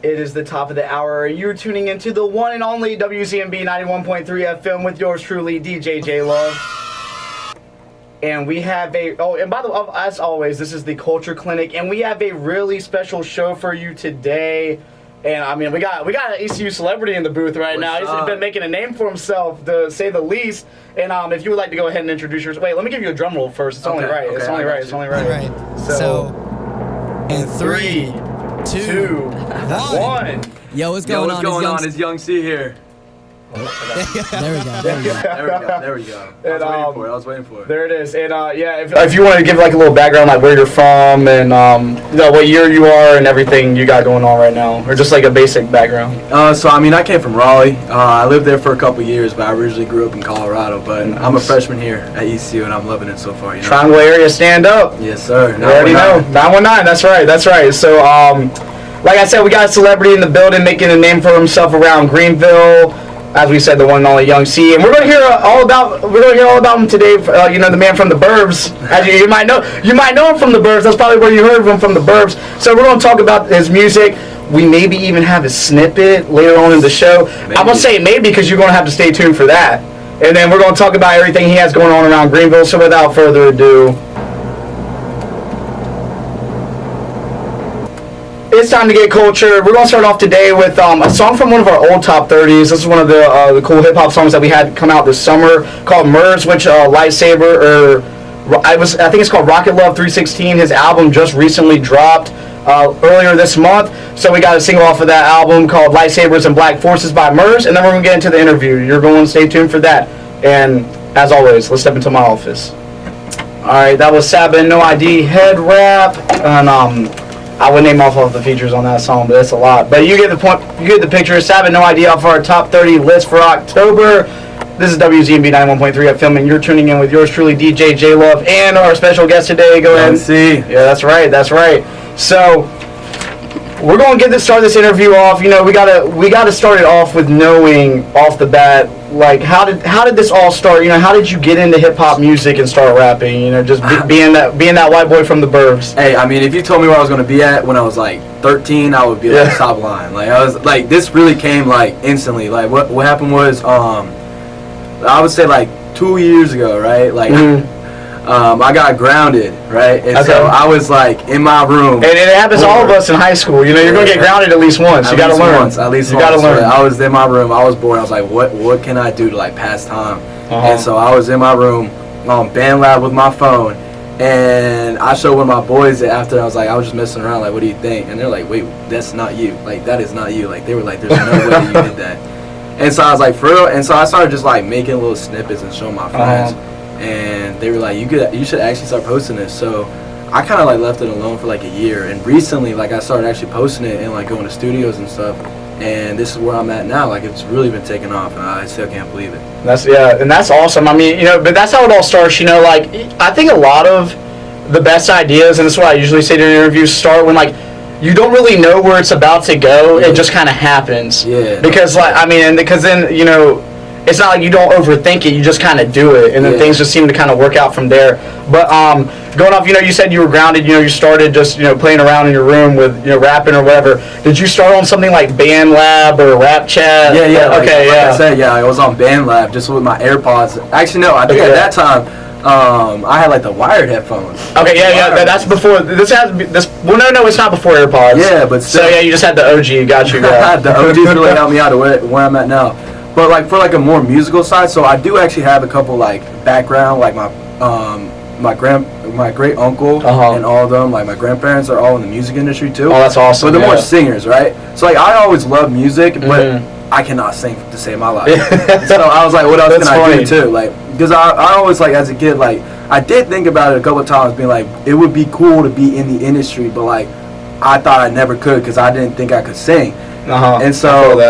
It is the top of the hour. You're tuning into the one and only WCMB 91.3 FM with yours truly, DJ J Love. And we have and by the way, as always, this is the Culture Clinic, and we have a really special show for you today. And I mean, we got an ECU celebrity in the booth right now. He's been making a name for himself, to say the least. And if you would like to go ahead and introduce yourself. Wait, let me give you a drum roll first. It's only right. It's only right. It's only right. All right. So in 3, 2, 1. Yo, what's going on? It's Yung Cee here. There we go. I was waiting for it. There it is. And if you want to give like a little background, like where you're from and what year you are and everything you got going on right now, or just like a basic background. So I mean, I came from Raleigh. I lived there for a couple years, but I originally grew up in Colorado. But I'm a freshman here at ECU, and I'm loving it so far. Triangle area, stand up. Yes, sir. You already know. 919. That's right. So like I said, we got a celebrity in the building making a name for himself around Greenville. As we said, the one and only Yung Cee, and we're gonna hear all about him today. The man from the Burbs. As you might know him from the Burbs. That's probably where you heard of him, from the Burbs. So we're gonna talk about his music. We maybe even have a snippet later on in the show. Maybe. I'm gonna say maybe because you're gonna have to stay tuned for that. And then we're gonna talk about everything he has going on around Greenville. So without further ado, it's time to get culture. We're going to start off today with a song from one of our old top 30s. This is one of the cool hip-hop songs that we had come out this summer called Murs, which Lightsaber, I think it's called Rocket Love 316. His album just recently dropped earlier this month. So we got a single off of that album called Lightsabers and Black Forces by Murs. And then we're going to get into the interview. You're going to stay tuned for that. And as always, let's step into my office. All right, that was Saba and No ID Head Wrap. And I would name off all the features on that song, but that's a lot. But you get the point. You get the picture. Sab No idea off our top 30 list for October. This is WZMB 91.3 FM, and you're tuning in with yours truly, DJ J Love, and our special guest today. Go ahead. Yung Cee. Yeah, that's right. So we're gonna start this interview off. We gotta start it off with knowing off the bat, like how did this all start? How did you get into hip hop music and start rapping? Just being that white boy from the Burbs. Hey, I mean, if you told me where I was gonna be at when I was like 13, I would be like top line. Like I was like, this really came like instantly. Like what happened was I would say like 2 years ago, right? Like. I got grounded, right? And so I was like in my room. And it happens to all of us in high school. You're going to get grounded at least once. You got to learn. At least once. You got to learn. I was in my room. I was bored. I was like, what can I do to like pass time? And so I was in my room on BandLab with my phone. And I showed one of my boys after. I was just messing around. Like, what do you think? And they're like, wait, that's not you. Like, that is not you. Like, they were like, there's no way you did that. And so I was like, for real? And so I started just like making little snippets and showing my friends. And they were like, you should actually start posting this. So I kind of like left it alone for like a year. And recently, like I started actually posting it and like going to studios and stuff. And this is where I'm at now. Like it's really been taking off, and I still can't believe it. And that's awesome. I mean, but that's how it all starts. Like I think a lot of the best ideas, and this is what I usually say during interviews, start when like you don't really know where it's about to go. It just kind of happens. Yeah. Because because then it's not like you don't overthink it, you just kind of do it, and then things just seem to kind of work out from there. But going off, you said you were grounded, you started just, playing around in your room with, rapping or whatever. Did you start on something like BandLab or Rap Chat? Yeah. Like I said, I was on BandLab just with my AirPods. Actually, no, I think at that time, I had like the wired headphones. Okay, that's before, no, it's not before AirPods. Yeah, but still. So you just had the OG, got you. The OGs really helped me out to where I'm at now. But like for like a more musical side, so I do actually have a couple like background, like my great uncle and all of them, like my grandparents are all in the music industry too. Oh, that's awesome. But they're more singers, right? So like I always loved music, but I cannot sing to save my life. So I was like, what else can I do too? Like, because I always like as a kid, like I did think about it a couple of times, being like it would be cool to be in the industry, but like I thought I never could because I didn't think I could sing. And so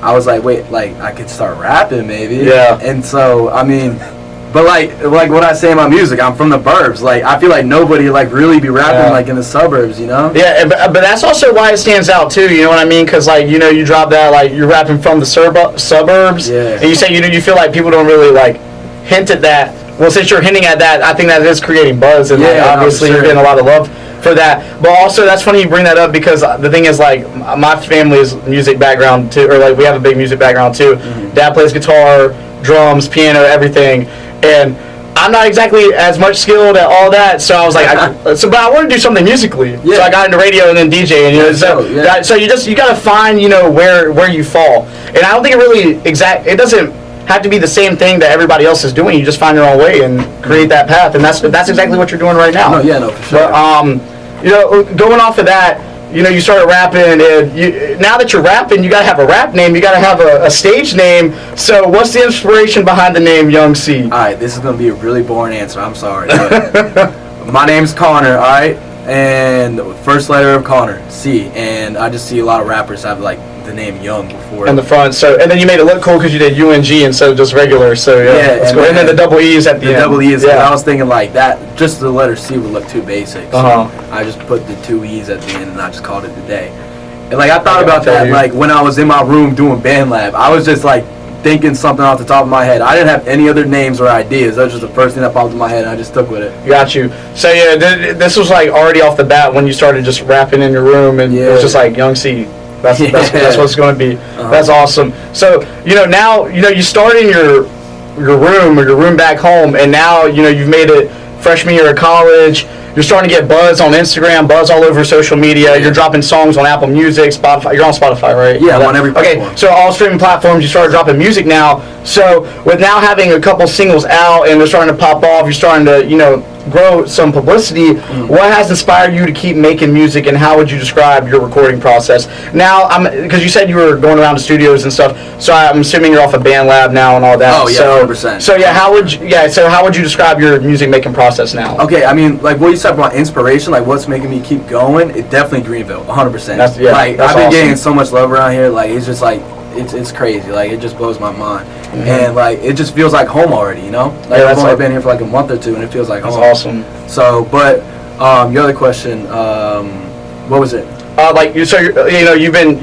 I was like, wait, like I could start rapping maybe. Yeah. And so I mean, but like what I say in my music, I'm from the Burbs. Like I feel like nobody like really be rapping like in the suburbs, Yeah, but that's also why it stands out too. You know what I mean? Because like you drop that like you're rapping from the suburbs. Yeah. And you say you feel like people don't really like hint at that. Well, since you're hinting at that, I think that is creating buzz, and obviously you're getting a lot of love for that. But also, that's funny you bring that up because the thing is, like, my family's music background too, or like we have a big music background too. Dad plays guitar, drums, piano, everything, and I'm not exactly as much skilled at all that, so I was like, but I want to do something musically. Yeah. So I got into radio and then DJing. You know, so you got to find, you know, where you fall. And I don't think it really it doesn't have to be the same thing that everybody else is doing. You just find your own way and create that path, and that's exactly what you're doing right now. No, for sure. But you know, going off of that, you know, you started rapping, and now that you're rapping, you gotta have a rap name, you gotta have a stage name. So, what's the inspiration behind the name Yung Cee? All right, this is gonna be a really boring answer. I'm sorry. My name's Connor. All right, and the first letter of Connor, C, and I just see a lot of rappers have like the name Young before in the front. So, and then you made it look cool because you did UNG instead of just regular. So that's cool. And then the double E's at the end. The double E's. Yeah. I was thinking like that. Just the letter C would look too basic. So I just put the 2 E's at the end, and I just called it the day. And like I thought about that, like when I was in my room doing band lab, I was just like thinking something off the top of my head. I didn't have any other names or ideas. That was just the first thing that popped in my head, and I just stuck with it. Got you. So yeah, this was like already off the bat when you started just rapping in your room, and it was just like Yung Cee. That's what it's going to be. That's awesome. So, you know, now, you know, you started in your room or your room back home, and now, you know, you've made it freshman year of college. You're starting to get buzz on Instagram, buzz all over social media. You're dropping songs on Apple Music, Spotify. You're on Spotify, right? Yeah, I'm on every platform. Okay, so all streaming platforms, you started dropping music now. So with now having a couple singles out and they're starting to pop off, you're starting to, you know, grow some publicity. What has inspired you to keep making music, and how would you describe your recording process? Now, because you said you were going around to studios and stuff, so I'm assuming you're off of Band Lab now and all that. Oh yeah, 100%. So yeah, how would you describe your music making process now? Okay, I mean, like what you said about inspiration, like what's making me keep going, it definitely Greenville, 100%. That's I've been awesome. getting so much love around here, like it's just like it's crazy, like it just blows my mind. And like it just feels like home already, you know? Like I've only been here for like a month or two, and it feels like home. That's awesome. So, but your other question, what was it? Like you're finding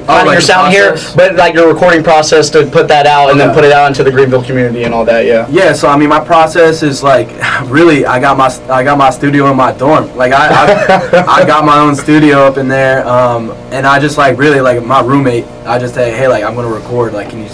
your sound here, but like your recording process to put that out and then put it out into the Greenville community and all that. Yeah, so I mean my process is like really I got my studio in my dorm. Like I got my own studio up in there, and I just like really like my roommate, I just say, hey, like I'm gonna record, like can you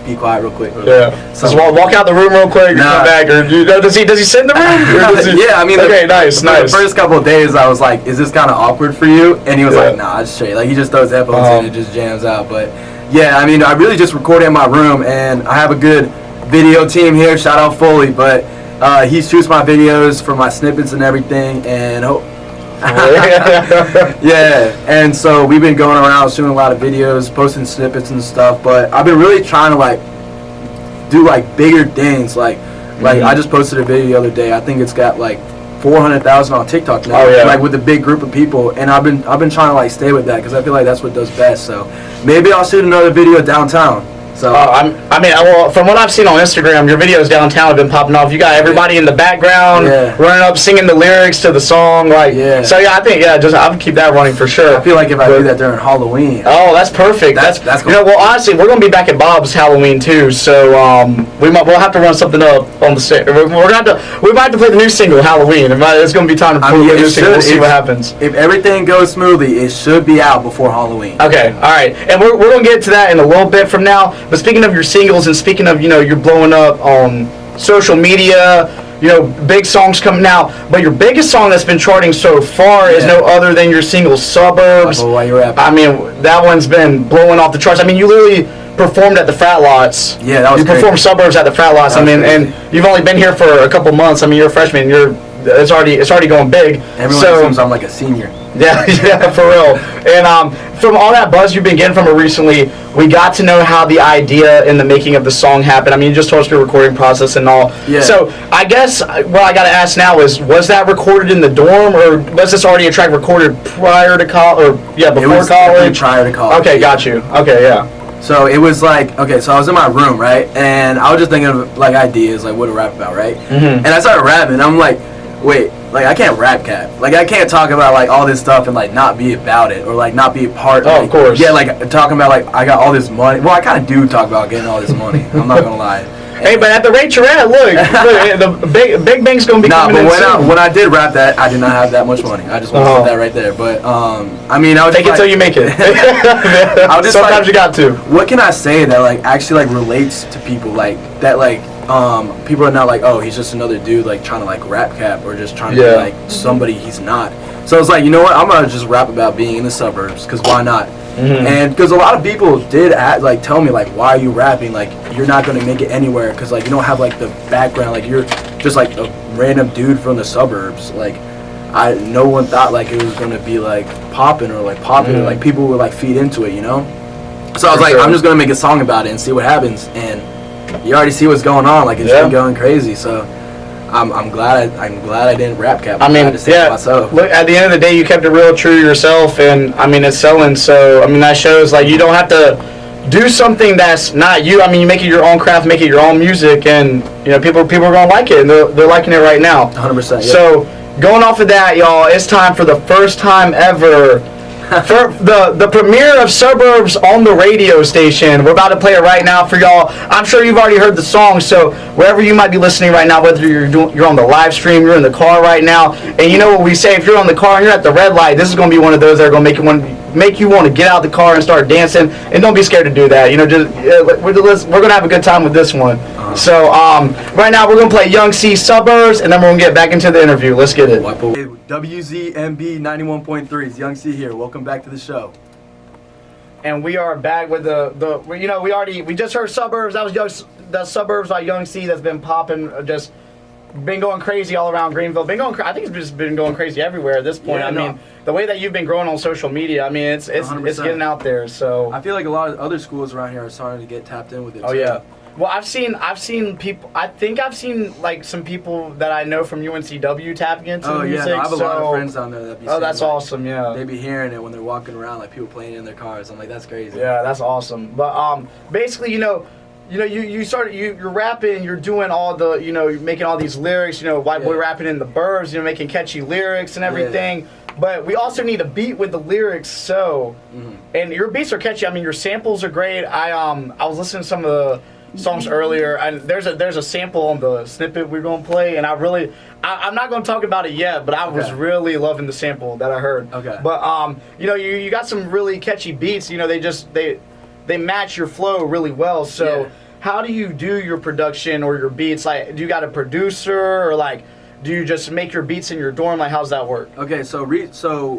be quiet real quick? Yeah. So just walk out the room real quick and come back, or does he sit in the room? Yeah, I mean, okay, nice. The first couple of days, I was like, "Is this kind of awkward for you?" And he was like, "Nah, it's straight." Like he just throws headphones in and just jams out. But yeah, I mean, I really just record in my room, and I have a good video team here. Shout out Foley, but he shoots my videos for my snippets and everything, and yeah, and so we've been going around shooting a lot of videos, posting snippets and stuff, but I've been really trying to like do like bigger things, like I just posted a video the other day. I think it's got like 400,000 on TikTok now, like with a big group of people, and I've been trying to like stay with that because I feel like that's what does best. So maybe I'll shoot another video downtown. So well, from what I've seen on Instagram, your videos downtown have been popping off. You got everybody in the background running up, singing the lyrics to the song, So yeah, I think I would keep that running for sure. I feel like if I do that during Halloween. Oh, that's perfect. That's cool. You know, well, honestly, we're gonna be back at Bob's Halloween too, so we'll have to run something up on the stage. We might have to play the new single Halloween. It's gonna be time to play the new single. We'll see what happens. If everything goes smoothly, it should be out before Halloween. Okay, all right, and we're gonna get to that in a little bit from now. But speaking of your singles and speaking of, you're blowing up on social media, big songs coming out, but your biggest song that's been charting so far is no other than your single Suburbs. While you're rapping. I mean, that one's been blowing off the charts. I mean, you literally performed at the Frat Lots. Yeah, that was You performed Suburbs at the Frat Lots. I mean, and you've only been here for a couple months. I mean, you're a freshman. It's already going big. Everyone assumes I'm like a senior. Yeah, for real. And from all that buzz you've been getting from it recently, we got to know how the idea and the making of the song happened. I mean, you just told us your recording process and all. Yeah. So I guess what I got to ask now is, was that recorded in the dorm, or was this already a track recorded prior to college, or before college? Prior to college. Okay, got you. Okay, yeah. So it was like, so I was in my room, right? And I was just thinking of like ideas, like what to rap about, right? And I started rapping. I'm like, wait, like I can't rap cap. Like I can't talk about like all this stuff and like not be about it, or like not be a part. Oh, of course. Yeah, like talking about like I got all this money. Well, I kind of do talk about getting all this money. I'm not gonna lie. Hey, but at the rate you're at, look, the big bank's gonna be coming in soon. When I did rap that, I did not have that much money. I just want to put that right there. But I mean, I was take it till you make it. I was just sometimes you got to. What can I say that like actually like relates to people like that like people are not like, oh, he's just another dude like trying to like rap cap or just trying to be like somebody he's not. So it's like, you know what, I'm gonna just rap about being in the suburbs because why not? And because a lot of people did like tell me like, why are you rapping? Like you're not gonna make it anywhere because like you don't have like the background. Like you're just like a random dude from the suburbs. Like no one thought like it was gonna be like popping or like popular. Like people would like feed into it, you know. So I was like, I'm just gonna make a song about it and see what happens. And you already see what's going on. Like it's been going crazy. So I'm glad I didn't rap cap. I mean, myself. Look, at the end of the day, you kept it real true to yourself, and I mean, it's selling. So I mean, that shows like you don't have to do something that's not you. I mean, you make it your own craft, make it your own music, and you know, people are gonna like it, and they're liking it right now. 100%. So going off of that, y'all, it's time for the first time ever. For the premiere of Suburbs on the radio station. We're about to play it right now for y'all. I'm sure you've already heard the song, so wherever you might be listening right now, whether you're on the live stream, you're in the car right now, and you know what we say, if you're on the car and you're at the red light, this is going to be one of those that are going to make you want to get out of the car and start dancing, and don't be scared to do that. You know, just we're going to have a good time with this one. So right now we're going to play Yung Cee Suburbs, and then we're going to get back into the interview. Let's get it. WZMB 91.3's Yung Cee here. Welcome back to the show. And we are back with we just heard Suburbs. That was the Suburbs by Yung Cee that's been popping, just been going crazy all around Greenville. I think it's just been going crazy everywhere at this point. Yeah, I mean, the way that you've been growing on social media, I mean, it's getting out there. So I feel like a lot of other schools around here are starting to get tapped in with it. Oh yeah. Well, I've seen people. I think I've seen like some people that I know from UNCW tapping into the music. I have a lot of friends down there that be saying, that's awesome. Yeah, they be hearing it when they're walking around, like people playing it in their cars. I'm like, that's crazy. Yeah, that's awesome. But basically, you're rapping, you're doing all the, you're making all these lyrics. You know, white boy rapping in the burbs. You know, making catchy lyrics and everything. Yeah. But we also need a beat with the lyrics. So, and your beats are catchy. I mean, your samples are great. I was listening to some of the songs earlier, and there's a sample on the snippet we're gonna play, and I'm not gonna talk about it yet, but I was really loving the sample that I heard. Okay. But you got some really catchy beats. You know, they match your flow really well. So how do you do your production or your beats? Like, do you got a producer, or like, do you just make your beats in your dorm? Like, how's that work? Okay, so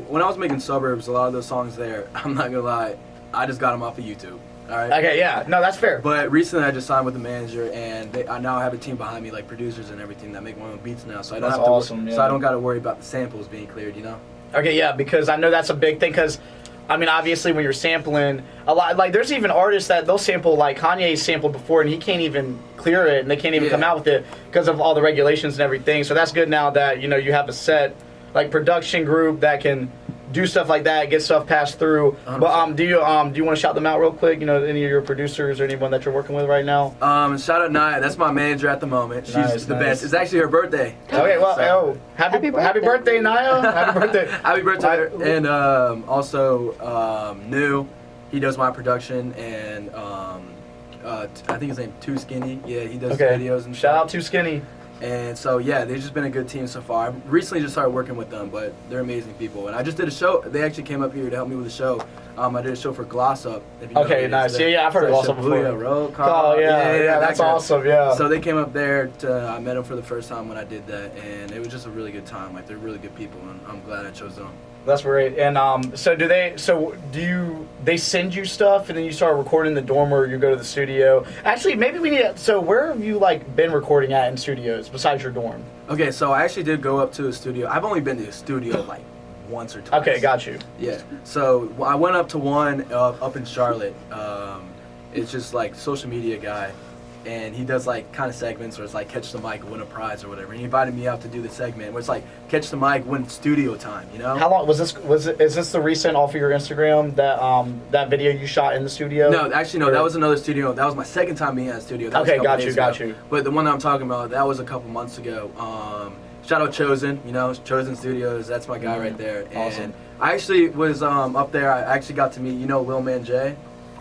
when I was making Suburbs, a lot of those songs there, I'm not gonna lie, I just got them off of YouTube. All right. Okay, yeah, no, that's fair. But recently, I just signed with a manager, and I now have a team behind me, like producers and everything, that make my own beats now. So I don't so I don't got to worry about the samples being cleared, you know. Okay, yeah, because I know that's a big thing. Because I mean, obviously, when you're sampling a lot, like there's even artists that they'll sample, like Kanye sampled before, and he can't even clear it, and they can't even come out with it because of all the regulations and everything. So that's good now that you have a set like production group that can do stuff like that, get stuff passed through. 100%. But do you want to shout them out real quick? You know, any of your producers or anyone that you're working with right now? Shout out Naya. That's my manager at the moment. She's the best. It's actually her birthday. Okay, well, happy birthday, Naya. Happy birthday. Happy birthday. And also New, he does my production, and I think his name Too Skinny. Yeah, he does videos and shout out Too Skinny. And so, yeah, they've just been a good team so far. I recently just started working with them, but they're amazing people. And I just did a show. They actually came up here to help me with a show. I did a show for Gloss Up. If you know nice. Yeah, I've heard of Gloss Up before. Roll call. Yeah, that's awesome, yeah. So they came up there. I met them for the first time when I did that, and it was just a really good time. Like, they're really good people, and I'm glad I chose them. That's great. And so do they send you stuff and then you start recording in the dorm, or you go to the studio? Actually, maybe we need so where have you like been recording at in studios besides your dorm? Okay, so I actually did go up to a studio. I've only been to a studio like once or twice. Okay, got you. Yeah. So I went up to one up in Charlotte. It's just like social media guy. And he does like kind of segments where it's like catch the mic, win a prize or whatever. And he invited me out to do the segment where it's like catch the mic, win studio time, you know? How long was this? Is this the recent off of your Instagram that video you shot in the studio? No, actually no. That was another studio. That was my second time being at a studio. That okay, got you. But the one that I'm talking about, that was a couple months ago. Shout out Chosen, Chosen Studios. That's my guy right there. And awesome. I actually was up there. I actually got to meet Lil Man Jay.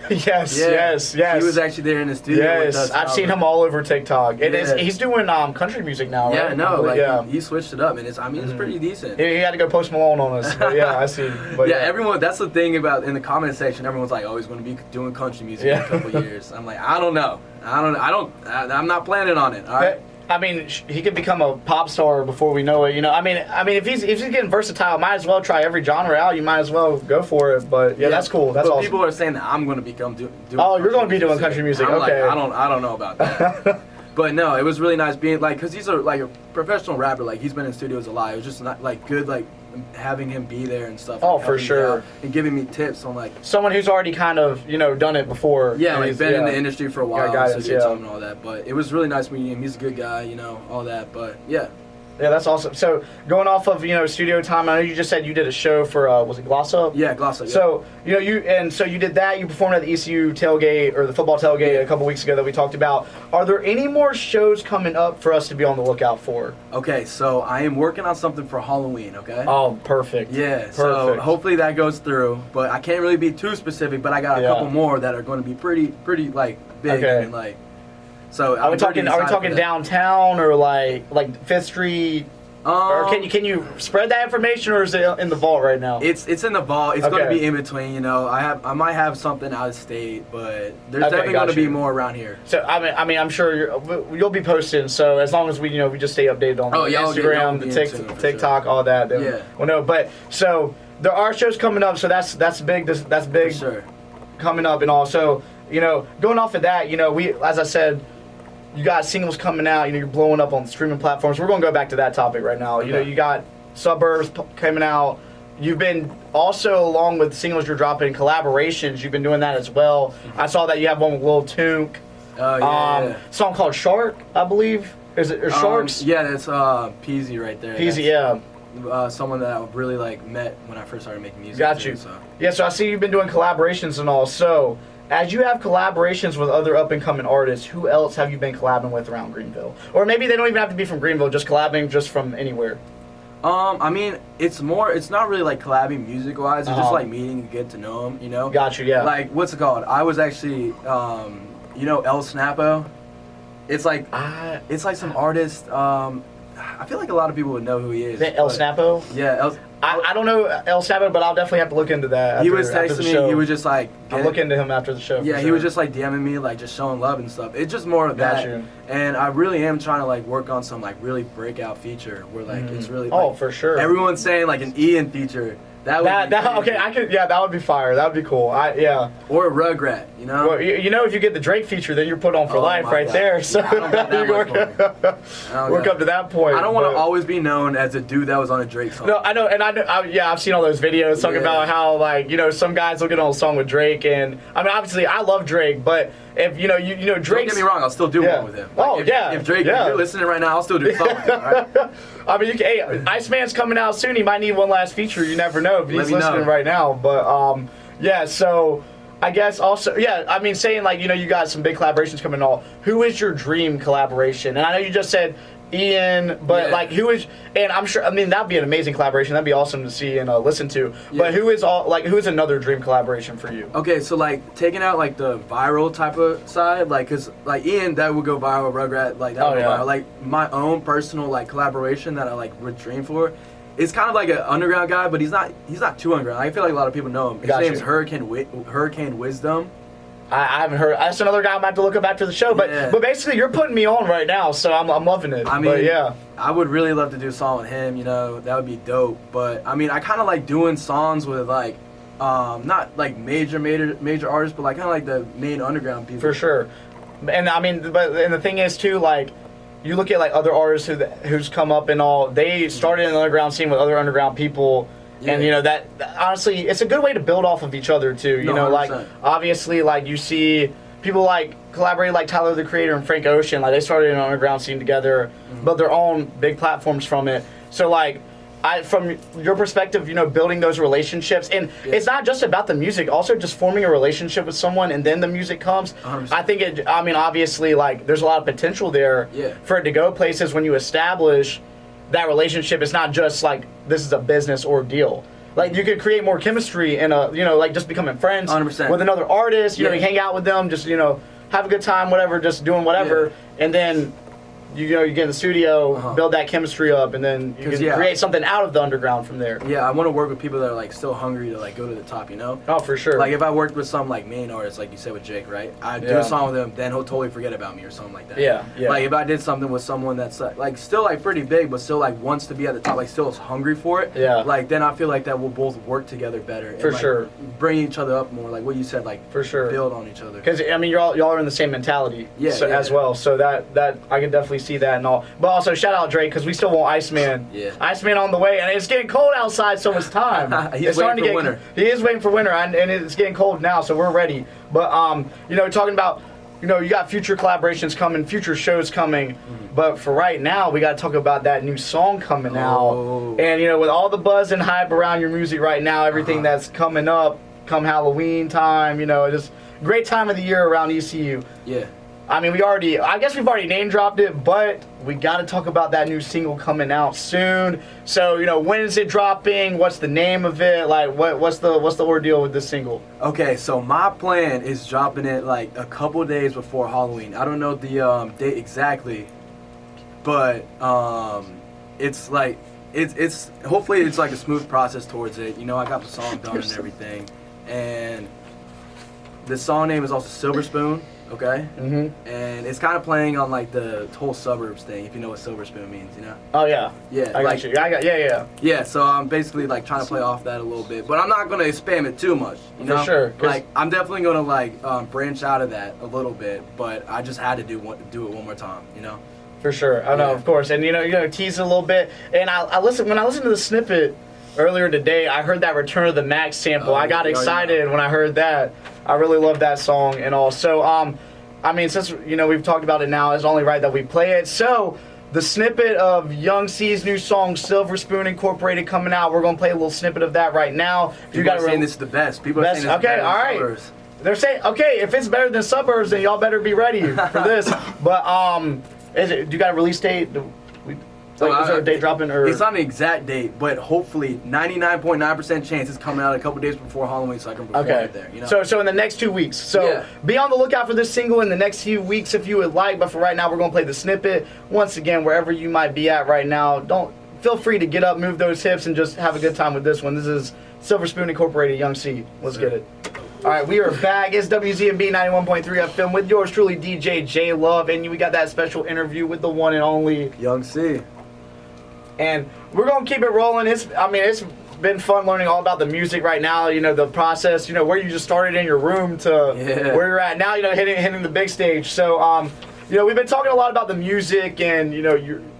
Yes, Yeah. yes. He was actually there in the studio with Yes, us. I've seen him all over TikTok. Yeah. He's doing country music now, Yeah, right? no, like yeah. he switched it up, and it's pretty decent. He had to go Post Malone on us. But yeah, I see. But yeah, everyone. That's the thing about in the comment section. Everyone's like, "Oh, he's going to be doing country music in a couple years." I'm like, I don't know. I'm not planning on it. All right. I mean, he could become a pop star before we know it. You know, I mean, if he's getting versatile, might as well try every genre out. You might as well go for it. But yeah, that's cool. That's but awesome. People are saying that I'm going to become doing. Oh, you're going to be doing country music. I'm Okay. Like, I don't know about that. But no, it was really nice being like, cause he's a professional rapper. Like he's been in studios a lot. It was just not like good, like having him be there and stuff. Oh, like, for sure. And giving me tips on like someone who's already kind of done it before. Yeah, like been in the industry for a while, guidance, so and all that. But it was really nice meeting him. He's a good guy, all that. But yeah. Yeah, that's awesome. So going off of studio time, I know you just said you did a show for was it Gloss Up? Yeah, Gloss Up. Yeah. So you did that. You performed at the ECU tailgate or the football tailgate a couple weeks ago that we talked about. Are there any more shows coming up for us to be on the lookout for? Okay, so I am working on something for Halloween. Okay. Oh, perfect. Yeah. Perfect. So hopefully that goes through, but I can't really be too specific. But I got a couple more that are going to be pretty like big and like. So are we talking downtown or like 5th Street? Or can you spread that information, or is it in the vault right now? It's in the vault. It's going to be in between. I might have something out of state, but there's definitely going to be more around here. So I mean I'm sure you'll be posting. So as long as we we just stay updated on Instagram, the TikTok, all that. Then we'll know. But so there are shows coming up. So that's big. That's big. For sure. Coming up and all. So going off of that, we, as I said, you got singles coming out. You're blowing up on streaming platforms. We're going to go back to that topic right now. Okay. You got Suburbs coming out. You've been also, along with singles you're dropping, collaborations. You've been doing that as well. I saw that you have one with Lil Toonk. Oh, yeah. Song called Shark, I believe. Is it or Sharks? Yeah, that's Peasy right there. Peasy, yeah. Someone that I really met when I first started making music. Got you. So. Yeah, so I see you've been doing collaborations and all. So, as you have collaborations with other up-and-coming artists, who else have you been collabing with around Greenville? Or maybe they don't even have to be from Greenville, just collabing just from anywhere. I mean, it's not really like collabing music-wise. It's just like meeting and get to know them, Got you, yeah. Like, what's it called? I was actually, El Snapo? It's like some artist, I feel like a lot of people would know who he is. El Snapo? Yeah, I don't know El Snapo, but I'll definitely have to look into that. He was texting me. He was just like, I'll look into him after the show. Yeah, he was just like DMing me, like just showing love and stuff. It's just more of that. And I really am trying to like work on some like really breakout feature where like it's really. Like, for sure. Everyone's saying like an Ian feature. That okay, I could. Yeah, that would be fire. That would be cool. Or a Rugrat, Well, if you get the Drake feature, then you're put on for life right there. So I don't got that work up to that point. I don't want to always be known as a dude that was on a Drake song. No, I know, and I've seen all those videos talking about how like some guys will get on a song with Drake, and I mean obviously I love Drake, but if Drake. Don't get me wrong, I'll still do one with him. Like, if Drake, if you're listening right now, I'll still do a song with him. Right? I mean, Iceman's coming out soon. He might need one last feature. You never know if he's listening right now. But so I guess also I mean saying like you got some big collaborations coming. All who is your dream collaboration? And I know you just said Ian, but like who is? And I'm sure that'd be an amazing collaboration. That'd be awesome to see and listen to. Yeah. But who is another dream collaboration for you? Okay, so like taking out like the viral type of side, like because like Ian that would go viral, Rugrat like that would go viral. Like my own personal like collaboration that I like would dream for. It's kind of like an underground guy, but he's not too underground. I feel like a lot of people know him. His name's Hurricane Wisdom. I haven't heard. That's another guy I might have to look up after the show. But basically, you're putting me on right now, so I'm loving it. I mean, I would really love to do a song with him. That would be dope. But I mean, I kind of like doing songs with like, not like major artists, but like kind of like the main underground people. For sure. And I mean, and the thing is too, like, you look at like other artists who's come up and all. They started in the underground scene with other underground people. Yeah. And that honestly, it's a good way to build off of each other too. Like obviously, like you see people like collaborate like Tyler the Creator and Frank Ocean. Like they started in an underground scene together, built their own big platforms from it. So like, from your perspective, building those relationships, and it's not just about the music. Also, just forming a relationship with someone, and then the music comes. 100%. I think obviously, like there's a lot of potential there for it to go places when you establish that relationship. It's not just like this is a business ordeal. like you could create more chemistry and like just becoming friends 100%. with another artist. You know, Yeah. you hang out with them, just have a good time, whatever, just doing whatever, and then. You get in the studio, build that chemistry up, and then you can create something out of the underground from there. Yeah, I want to work with people that are like still hungry to like go to the top, Oh, for sure. Like if I worked with some like main artists, like you said with Jake, right? I do a song with him, then he'll totally forget about me or something like that. Yeah. Like if I did something with someone that's like still like pretty big, but still like wants to be at the top, like still is hungry for it. Yeah. Like then I feel like that we'll both work together better. And, For like, sure. Bring each other up more, like what you said, like For sure. build on each other. Because I mean, y'all are in the same mentality, as well. So that I can definitely see that and all. But also shout out Drake because we still want Iceman. Yeah. Iceman on the way, and it's getting cold outside, so it's time. He's waiting for winter. He is waiting for winter, and it's getting cold now, so we're ready. But talking about, you got future collaborations coming, future shows coming. But for right now, we got to talk about that new song coming out. And with all the buzz and hype around your music right now, everything that's coming up, come Halloween time, just great time of the year around ECU. Yeah. I mean, I guess we've already name dropped it, but we got to talk about that new single coming out soon. So, when is it dropping? What's the name of it? Like, what's the ordeal with this single? Okay, so my plan is dropping it like a couple days before Halloween. I don't know the date exactly, but it's like it's hopefully it's like a smooth process towards it. I got the song done and everything, and the song name is also Silver Spoon. Okay. And it's kind of playing on like the whole suburbs thing, if you know what Silver Spoon means, Oh yeah. Yeah. I got you. Yeah. Yeah. So I'm basically like trying to play off that a little bit, but I'm not gonna spam it too much. For sure. Like I'm definitely gonna like branch out of that a little bit, but I just had to do it one more time. For sure. I know, of course, and tease it a little bit. And when I listened to the snippet earlier today, I heard that Return of the Max sample. I got excited when I heard that. I really love that song and all. So, I mean, since, we've talked about it now, it's only right that we play it. So, the snippet of Yung Cee's new song, Silver Spoon Incorporated, coming out. We're going to play a little snippet of that right now. People are saying this is the best. People are saying this is better than Suburbs. They're saying, okay, if it's better than Suburbs, then y'all better be ready for this. But, do you got a release date? Is there a date dropping? Or? It's not an exact date, but hopefully 99.9% chance it's coming out a couple days before Halloween so I can perform it there. So in the next 2 weeks. So be on the lookout for this single in the next few weeks if you would like. But for right now, we're going to play the snippet. Once again, wherever you might be at right now, feel free to get up, move those hips, and just have a good time with this one. This is Silver Spoon Incorporated, Yung Cee. Let's get it. All right, we are back. It's WZMB 91.3 FM with yours truly, DJ J Love, and we got that special interview with the one and only Yung Cee. And we're gonna keep it rolling. It's been fun learning all about the music right now. The process. Where you just started in your room to where you're at now. Hitting the big stage. So we've been talking a lot about the music and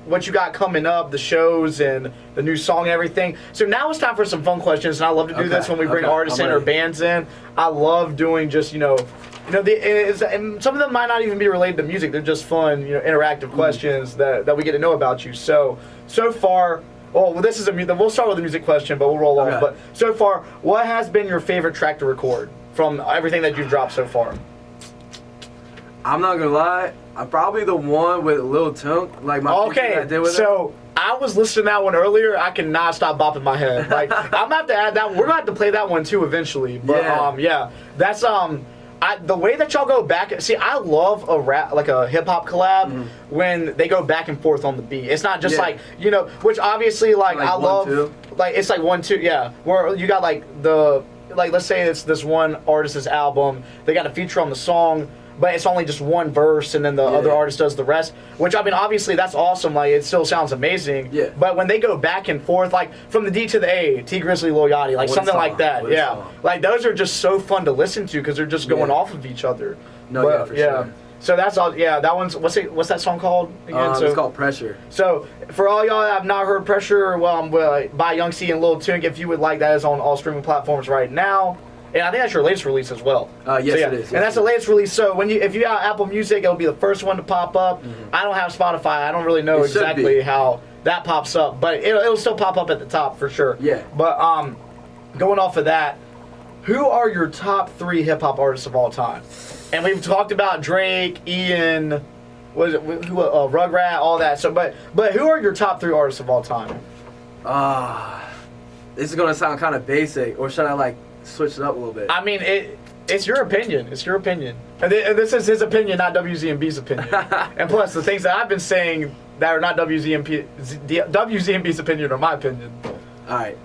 what you got coming up, the shows and the new song and everything. So now it's time for some fun questions, and I love to do this when we bring artists in or bands in. I love doing just and some of them might not even be related to music. They're just fun, interactive questions that we get to know about you. So far, this is we'll start with a music question, but we'll roll on. But so far, what has been your favorite track to record from everything that you've dropped so far? I'm not gonna lie, I'm probably the one with Lil Tunk, like my feature that I did with so I was listening to that one earlier. I cannot stop bopping my head. Like I'm gonna have to add that one. We're gonna have to play that one too eventually. But that's the way that y'all go back. See, I love a rap, like a hip hop collab, when they go back and forth on the beat. It's not just like which obviously like I love. 1, 2. Like it's like 1, 2, where you got like let's say it's this one artist's album. They got a feature on the song, but it's only just one verse, and then the other artist does the rest. Which, I mean, obviously that's awesome. Like, it still sounds amazing. Yeah. But when they go back and forth, like from the D to the A, T Grizzly, Lil Yachty, like something like that. Like those are just so fun to listen to because they're just going off of each other. For sure. So that's all. Yeah, that one's what's that song called again? It's called Pressure. So for all y'all that have not heard Pressure, by Yung Cee and Lil Tunk, if you would like, that is on all streaming platforms right now. And I think that's your latest release as well. Yes, it is. And that's the latest release. So if you got Apple Music, it'll be the first one to pop up. I don't have Spotify. I don't really know exactly how that pops up, but it'll still pop up at the top for sure. Yeah. But going off of that, who are your top 3 hip hop artists of all time? And we've talked about Drake, Ian, Rugrat, all that. So, but who are your top 3 artists of all time? this is gonna sound kind of basic, or should I like switch it up a little bit? I mean, it's your opinion. It's your opinion. And this is his opinion, not WZMB's opinion. And plus, the things that I've been saying that are not WZMB's opinion are my opinion. All right.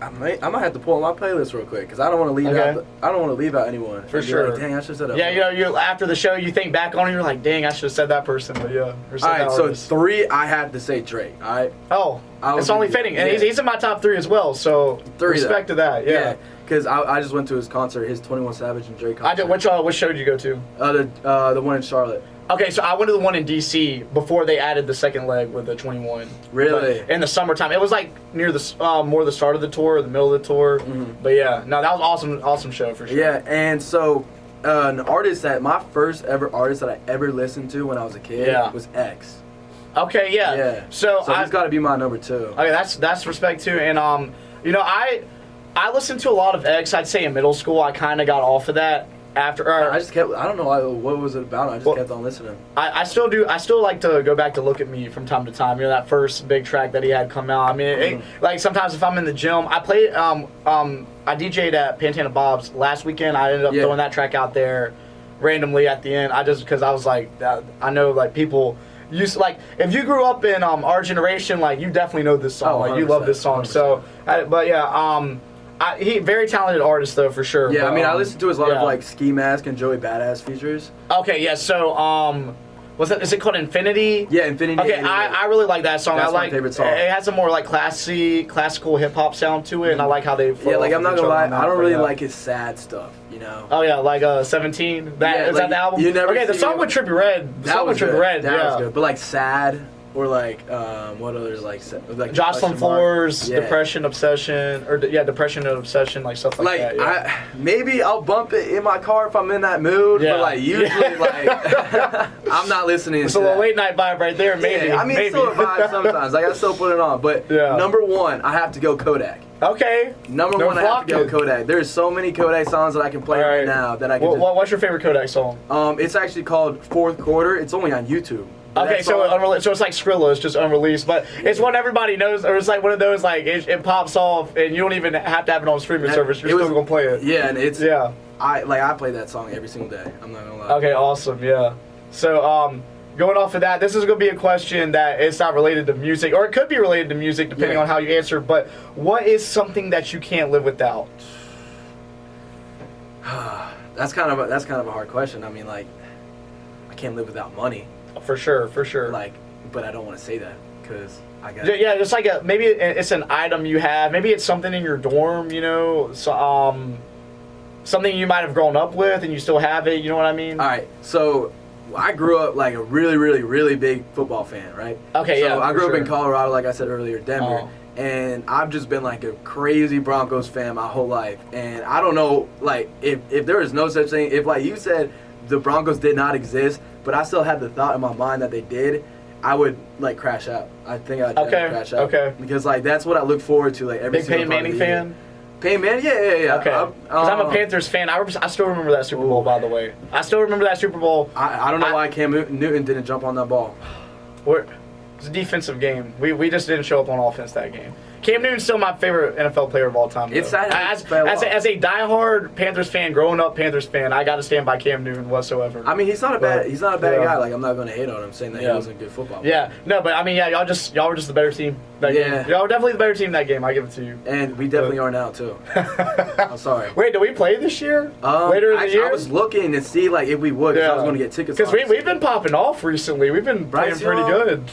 I might have to pull my playlist real quick because I don't want to leave out. I don't want to leave out anyone. For sure. Like, dang, I should have said that. Yeah, you after the show, you think back on it, you're like, dang, I should have said that person. But yeah. All right, so 3, I have to say Drake. All right. Oh, it's only fitting, and he's in my top 3 as well. So 3 respect to that. Yeah. Because I just went to his concert, his 21 Savage and Drake concert. I did. Which show did you go to? The one in Charlotte. Okay, so I went to the one in D.C. before they added the second leg with the 21. Really? But in the summertime. It was like near the more the start of the tour, the middle of the tour. Mm-hmm. But yeah, no, that was awesome show for sure. Yeah, and so my first ever artist that I ever listened to when I was a kid was X. Okay, yeah. Yeah. So he's got to be my number 2. Okay, that's respect too, and you know, I listened to a lot of X. I'd say in middle school, I kind of got off of that. After I just kept. I don't know what was it about. I just kept on listening. I still do. I still like to go back to Look at Me from time to time. You know, that first big track that he had come out. I mean, like sometimes if I'm in the gym, I played. I DJ'd at Pantana Bob's last weekend. I ended up throwing that track out there randomly at the end. Because I was like, I know like people used to, like if you grew up in our generation, like you definitely know this song. Like you love this song. 100%. So, but yeah. He very talented artist though for sure. Yeah, but, I mean I listened to his lot of like Ski Mask and Joey Badass features. Okay, yeah. So is it called Infinity? Yeah, Infinity. Okay, I really like that song. That's I like my favorite song. It has a more like classical hip hop sound to it, and I like how they. Yeah, like I'm not gonna lie, I don't really like his sad stuff. You know. Oh yeah, like 17. Is that the album? You never. Okay, the song with Trippie Redd. That was good. That was good. But like sad. Or like, what others like Jocelyn Floor's Depression, Obsession, or Depression and Obsession, like stuff like that. Yeah. Maybe I'll bump it in my car if I'm in that mood, but like usually like I'm not listening. It's a little late night vibe right there, maybe. Yeah, I mean, it's still a vibe sometimes. Like I still put it on, but number 1, I have to go Kodak. Okay. Number 1, I have to go Kodak. There's so many Kodak songs that I can play right now that I can. What's your favorite Kodak song? It's actually called Fourth Quarter. It's only on YouTube. Okay, so it's like Skrilla, it's just unreleased, but it's one everybody knows, or it's like one of those like it pops off, and you don't even have to have it on streaming service. You're still gonna play it. Yeah, and it's I play that song every single day. I'm not gonna lie. Okay, awesome, yeah. So going off of that, this is gonna be a question that it's not related to music, or it could be related to music depending on how you answer. But what is something that you can't live without? That's kind of a hard question. I mean, like, I can't live without money. For sure. Like, but I don't want to say that because I got. Yeah, just like maybe it's an item you have. Maybe it's something in your dorm. You know, something you might have grown up with and you still have it. You know what I mean? All right. So I grew up like a really, really, really big football fan, right? Okay. So I grew up in Colorado, like I said earlier, Denver. And I've just been like a crazy Broncos fan my whole life. And I don't know, like, if there is no such thing, if like you said the Broncos did not exist, but I still had the thought in my mind that they did, I would like crash out. I think I'd crash out. Okay. Because like that's what I look forward to, like every single Big Peyton Manning fan? Peyton Manning? Yeah. Okay. Because I'm a Panthers fan. I still remember that Super Bowl, by the way. I still remember that Super Bowl. I don't know why Cam Newton didn't jump on that ball. It's a defensive game. We just didn't show up on offense that game. Cam Newton's still my favorite NFL player of all time. It's sad as a diehard Panthers fan, growing up Panthers fan, I got to stand by Cam Newton whatsoever. I mean, he's not a bad guy. Like I'm not going to hate on him saying that he wasn't a good football player. Yeah, no, but I mean, y'all were just the better team that game. Y'all were definitely the better team that game. I give it to you. And we definitely are now too. I'm sorry. Wait, do we play this year? Later in the year? I was looking to see like if we would, because I was going to get tickets. Because we've been popping off recently. We've been playing pretty good.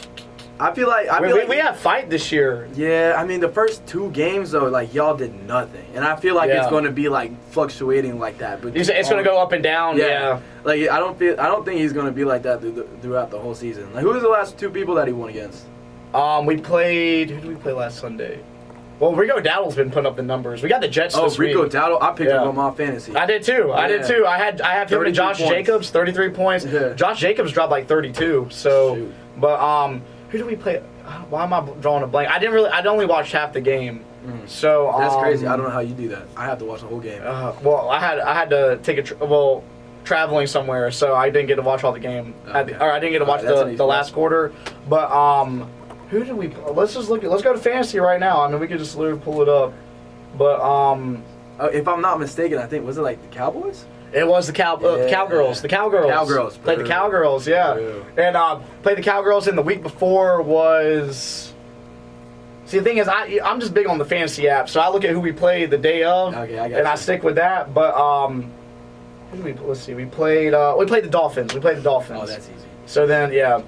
I feel like we have fight this year. Yeah, I mean the first 2 games though, like y'all did nothing, and I feel like it's going to be like fluctuating like that. But it's going to go up and down. Yeah. Like I don't think he's going to be like that throughout the whole season. Like who was the last 2 people that he won against? We played. Who did we play last Sunday? Well, Rico Dowdle's been putting up the numbers. We got the Jets this week. Oh, Rico Dowdle. I picked him on my fantasy. I did too. I have him and Josh Jacobs, 33 points. Yeah. Josh Jacobs dropped like 32. So, but who do we play? Why am I drawing a blank? I'd only watched half the game. So that's crazy. I don't know how you do that. I have to watch the whole game. Well, I had to take traveling somewhere, so I didn't get to watch all the game. Okay. I didn't get to watch the last quarter. But who did we? Let's go to fantasy right now. I mean, we could just literally pull it up. But if I'm not mistaken, I think was it like the Cowboys? it was the Cowgirls. The Cowgirls. Played the Cowgirls, yeah. And played the Cowgirls, and the week before was. See, the thing is, I'm just big on the fantasy app, so I look at who we played the day of, I stick with that. But who did we? Let's see. We played the Dolphins. Oh, that's easy. So then, yeah,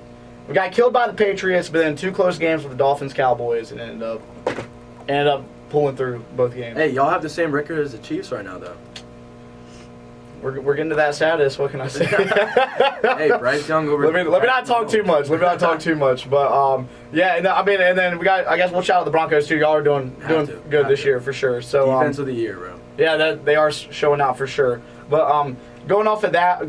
we got killed by the Patriots, but then 2 close games with the Dolphins, Cowboys, and ended up pulling through both games. Hey, y'all have the same record as the Chiefs right now, though. We're getting to that status. What can I say? Hey, Bryce Young over. Let me not talk too much. But yeah, and and then we got. I guess we'll shout out the Broncos too. Y'all are doing good this year for sure. So defense of the year, bro. Yeah, they are showing out for sure. But going off of that,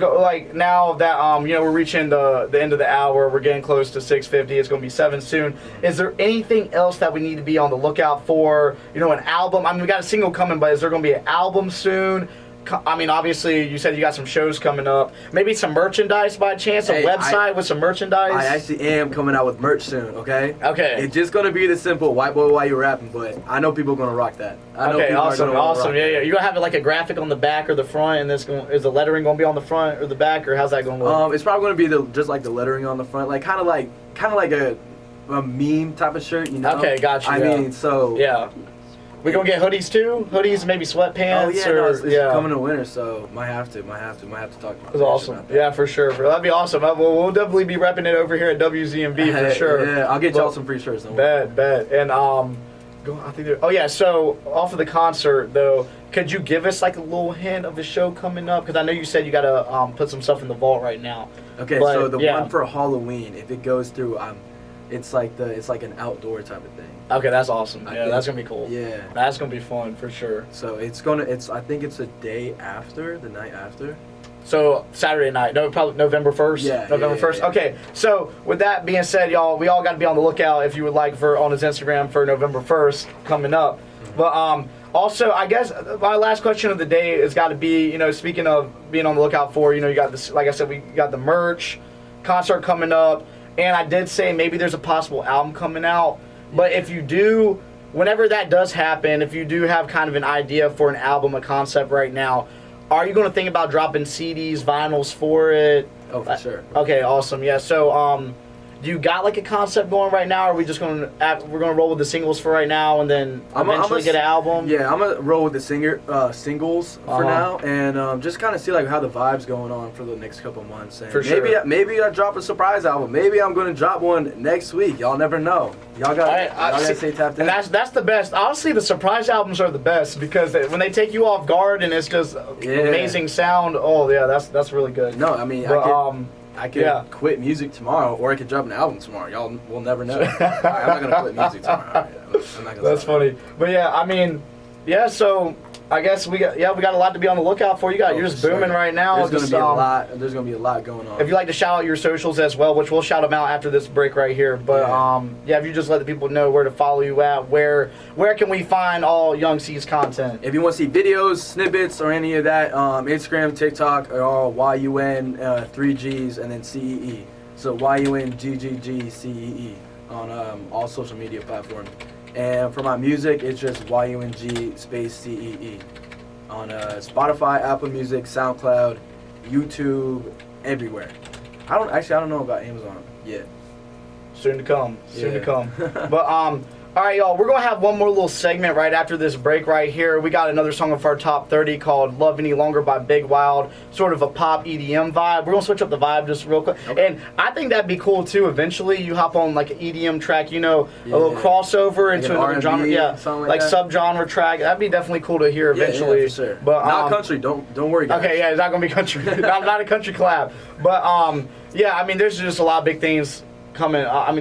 now that we're reaching the end of the hour, we're getting close to 6:50. It's going to be 7 soon. Is there anything else that we need to be on the lookout for? An album. I mean, we got a single coming, but is there going to be an album soon? I mean, obviously, you said you got some shows coming up. Maybe some merchandise by chance, a website with some merchandise? I actually am coming out with merch soon, okay? Okay. It's just going to be the simple white boy while you're rapping, but I know people are going to rock that. Okay, awesome. Yeah. You're going to have like a graphic on the back or the front, and is the lettering going to be on the front or the back, or how's that going to look? It's probably going to be just like the lettering on the front, like kind of like a meme type of shirt, Okay, gotcha. I mean, so... Yeah. We're going to get hoodies too? Hoodies, maybe sweatpants? Oh, yeah, it's coming in winter, so might have to talk about That's awesome. Yeah, for sure. That'd be awesome. We'll definitely be repping it over here at WZMB for sure. Yeah, I'll get y'all some free shirts. Bet. And, so off of the concert, though, could you give us like a little hint of the show coming up? Because I know you said you got to put some stuff in the vault right now. Okay, so the one for Halloween, if it goes through, it's like an outdoor type of thing. Okay, that's awesome. Yeah, that's gonna be cool. Yeah, that's gonna be fun for sure. So I think it's the night after. So Saturday night, probably November 1st. Yeah, November 1st. Okay, so with that being said, y'all, we all got to be on the lookout if you would like on his Instagram for November 1st coming up. Mm-hmm. But also, I guess my last question of the day has got to be, speaking of being on the lookout for, you got this. Like I said, we got the merch concert coming up. And I did say maybe there's a possible album coming out. But if you do, whenever that does happen, if you do have kind of an idea for an album, a concept right now, are you going to think about dropping CDs, vinyls for it? Oh, for sure. Okay, awesome. Yeah, so do you got like a concept going right now, or are we just going to roll with the singles for right now and then eventually get an album? Yeah, I'm going to roll with the singles for now and just kind of see like how the vibe's going on for the next couple months. And for sure. Maybe I'll drop a surprise album. Maybe I'm going to drop one next week. Y'all never know. Y'all got to stay tapped in. And that's the best. Honestly, the surprise albums are the best because when they take you off guard and it's just amazing sound. Oh, yeah, that's really good. No, I mean, I could quit music tomorrow, or I could drop an album tomorrow. Y'all will never know. I'm not gonna quit music tomorrow. I'm not gonna. That's funny. But yeah, I mean, so I guess we got a lot to be on the lookout for. You're just booming right now. There's gonna be a lot going on. If you'd like to shout out your socials as well, which we'll shout them out after this break right here. But if you just let the people know where to follow you at, where can we find all Yung Cee's content? If you want to see videos, snippets, or any of that, Instagram, TikTok are all YUN 3Gs and then CEE. So YUNGGGCEE on all social media platforms. And for my music, it's just YUNG space CEE on Spotify, Apple Music, SoundCloud, YouTube, everywhere. I don't know about Amazon yet. Soon to come. But all right, y'all, we're going to have one more little segment right after this break right here. We got another song of our top 30 called Love Any Longer by Big Wild, sort of a pop EDM vibe. We're going to switch up the vibe just real quick. Okay. And I think that'd be cool, too. Eventually, you hop on like an EDM track, a little crossover into another genre. Yeah, like subgenre track. That'd be definitely cool to hear eventually. Yeah, for sure. But, not country. Don't worry, guys. Okay, yeah, it's not going to be country. not a country collab. But, I mean, there's just a lot of big things coming up. I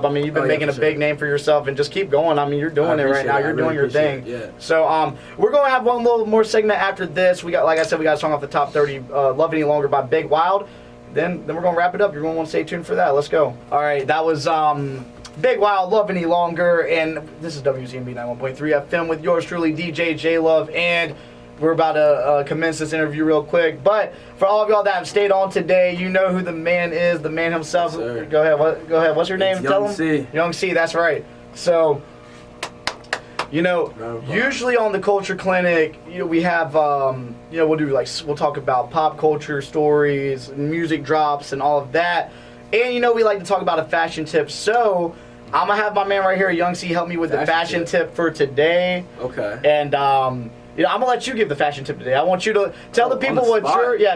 mean, you've been making a big name for yourself, and just keep going. I mean, you're doing it right now. You're doing your thing. Yeah. So, we're gonna have one little more segment after this. We got, like I said, we got a song off the top 30, "Love Any Longer" by Big Wild. Then we're gonna wrap it up. You're gonna want to stay tuned for that. Let's go. All right, that was Big Wild, "Love Any Longer," and this is WZMB 91.3 FM with yours truly, DJ J Love, and we're about to commence this interview real quick. But for all of y'all that have stayed on today, you know who the man is, the man himself. Yes, go ahead. What's your name? Yung Cee. Yung Cee, that's right. So You know, Round of applause. usually on the Culture Clinic, you know, we have, you know, we'll talk about pop culture stories, music drops, and all of that. And, you know, we like to talk about a fashion tip. So, I'm going to have my man right here, Yung Cee, help me with the fashion tip for today. Okay. And, you know, I'm going to let you give the fashion tip today. I want you to tell the people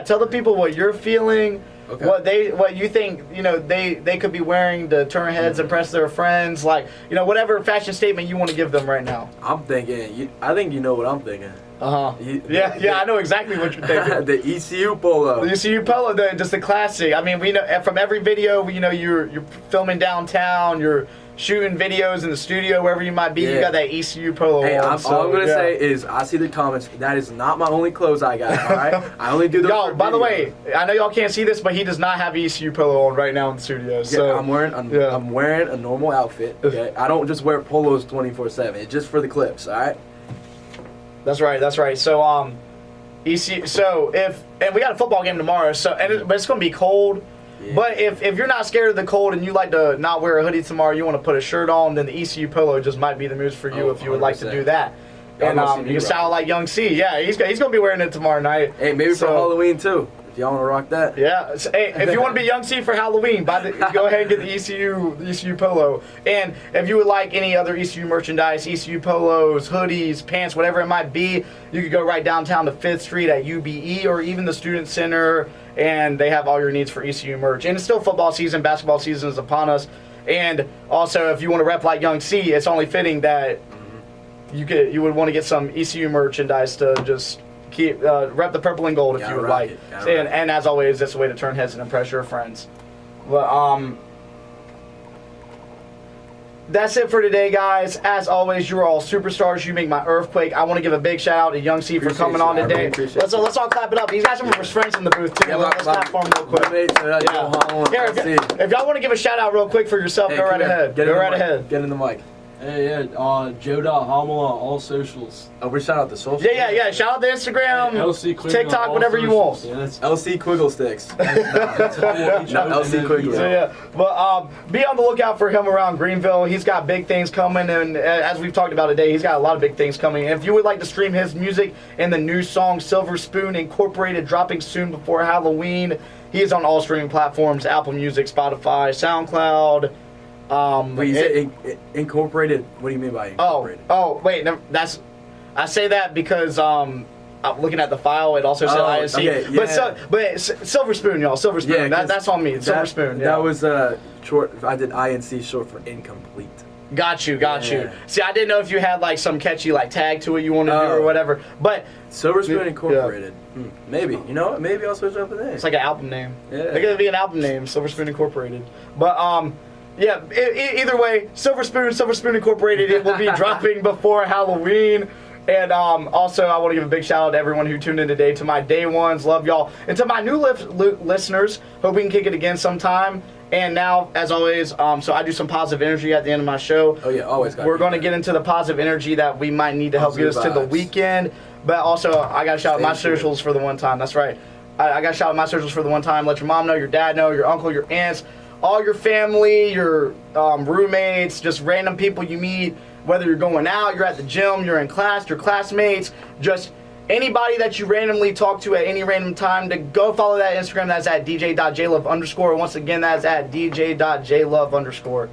tell the people what you're feeling. Okay. What you think, you know, they could be wearing to turn heads, impress their friends, like, you know, whatever fashion statement you want to give them right now. I'm thinking, I think you know what I'm thinking. Yeah, I know exactly what you're thinking. The ECU polo. The ECU polo, just the classic. I mean, we know from every video, you know, you're filming downtown, you're shooting videos in the studio, wherever you might be, you got that ECU polo Hey, on. all I'm going to say is, I see the comments, that is not my only clothes I got, alright? I only do those. Y'all, by the way, I know y'all can't see this, but he does not have ECU polo on right now in the studio. So yeah, I'm wearing a normal outfit, okay? I don't just wear polos 24/7. It's just for the clips, alright? That's right. So, and we got a football game tomorrow, but it's going to be cold. Yeah. But if you're not scared of the cold and you like to not wear a hoodie tomorrow, you want to put a shirt on, then the ECU polo just might be the moves for you if you would like to do that. And you can sound like Yung Cee. Yeah, he's gonna be wearing it tomorrow night. Hey, maybe for Halloween too. If y'all want to rock that. Yeah. Hey, if you want to be Yung Cee for Halloween, go ahead and get the ECU polo. And if you would like any other ECU merchandise, ECU polos, hoodies, pants, whatever it might be, you could go right downtown to 5th Street at UBE or even the Student Center, and they have all your needs for ECU merch. And it's still football season, basketball season is upon us. And also, if you want to rep like Yung Cee, it's only fitting that you would want to get some ECU merchandise to just keep rep the purple and gold if you would like. And as always, that's the way to turn heads and impress your friends. But that's it for today, guys. As always, you are all superstars. You make my earthquake. I want to give a big shout out to Yung Cee for coming on today. Let's all clap it up. He's got some of his friends in the booth too. Let's clap for him real quick. If y'all want to give a shout out real quick for yourself, go right ahead. Go right ahead. Get in the mic. Hey, Joe.Hamel on all socials. Oh, we shout out the socials? Yeah. Shout out to Instagram, TikTok, whatever you want. Yeah, LC Quiggle Sticks. LC Quiggle. So, yeah. But be on the lookout for him around Greenville. He's got big things coming, and as we've talked about today, he's got a lot of big things coming. And if you would like to stream his music and the new song Silver Spoon Incorporated dropping soon before Halloween, he is on all streaming platforms: Apple Music, Spotify, SoundCloud. Wait, you said incorporated? What do you mean by incorporated? Wait, no, I say that because I'm looking at the file. It also said INC. Okay, yeah. But Silver Spoon, y'all. Silver Spoon. Yeah, that's on me. Silver Spoon. Yeah. That was short. I did INC short for incomplete. Got you. See, I didn't know if you had like some catchy like tag to it you want to do or whatever. But Silver Spoon Incorporated. Yeah. Maybe. You know what? Maybe I'll switch up the name. It's like an album name. Yeah. It's gonna be an album name, Silver Spoon Incorporated. But yeah, either way, Silver Spoon Incorporated, it will be dropping before Halloween. And also, I want to give a big shout out to everyone who tuned in today, to my day ones, love y'all. And to my new listeners, hope we can kick it again sometime. And now, as always, so I do some positive energy at the end of my show. Oh yeah, always. We're going to get into the positive energy that we might need to help get us to the weekend. But also, I got to shout out my socials for the one time. That's right. I got to shout out my socials for the one time. Let your mom know, your dad know, your uncle, your aunts, all your family, your roommates, just random people you meet, whether you're going out, you're at the gym, you're in class, your classmates, just anybody that you randomly talk to at any random time, to go follow that Instagram. That's at dj.jlove_. Once again, that's at dj.jlove_.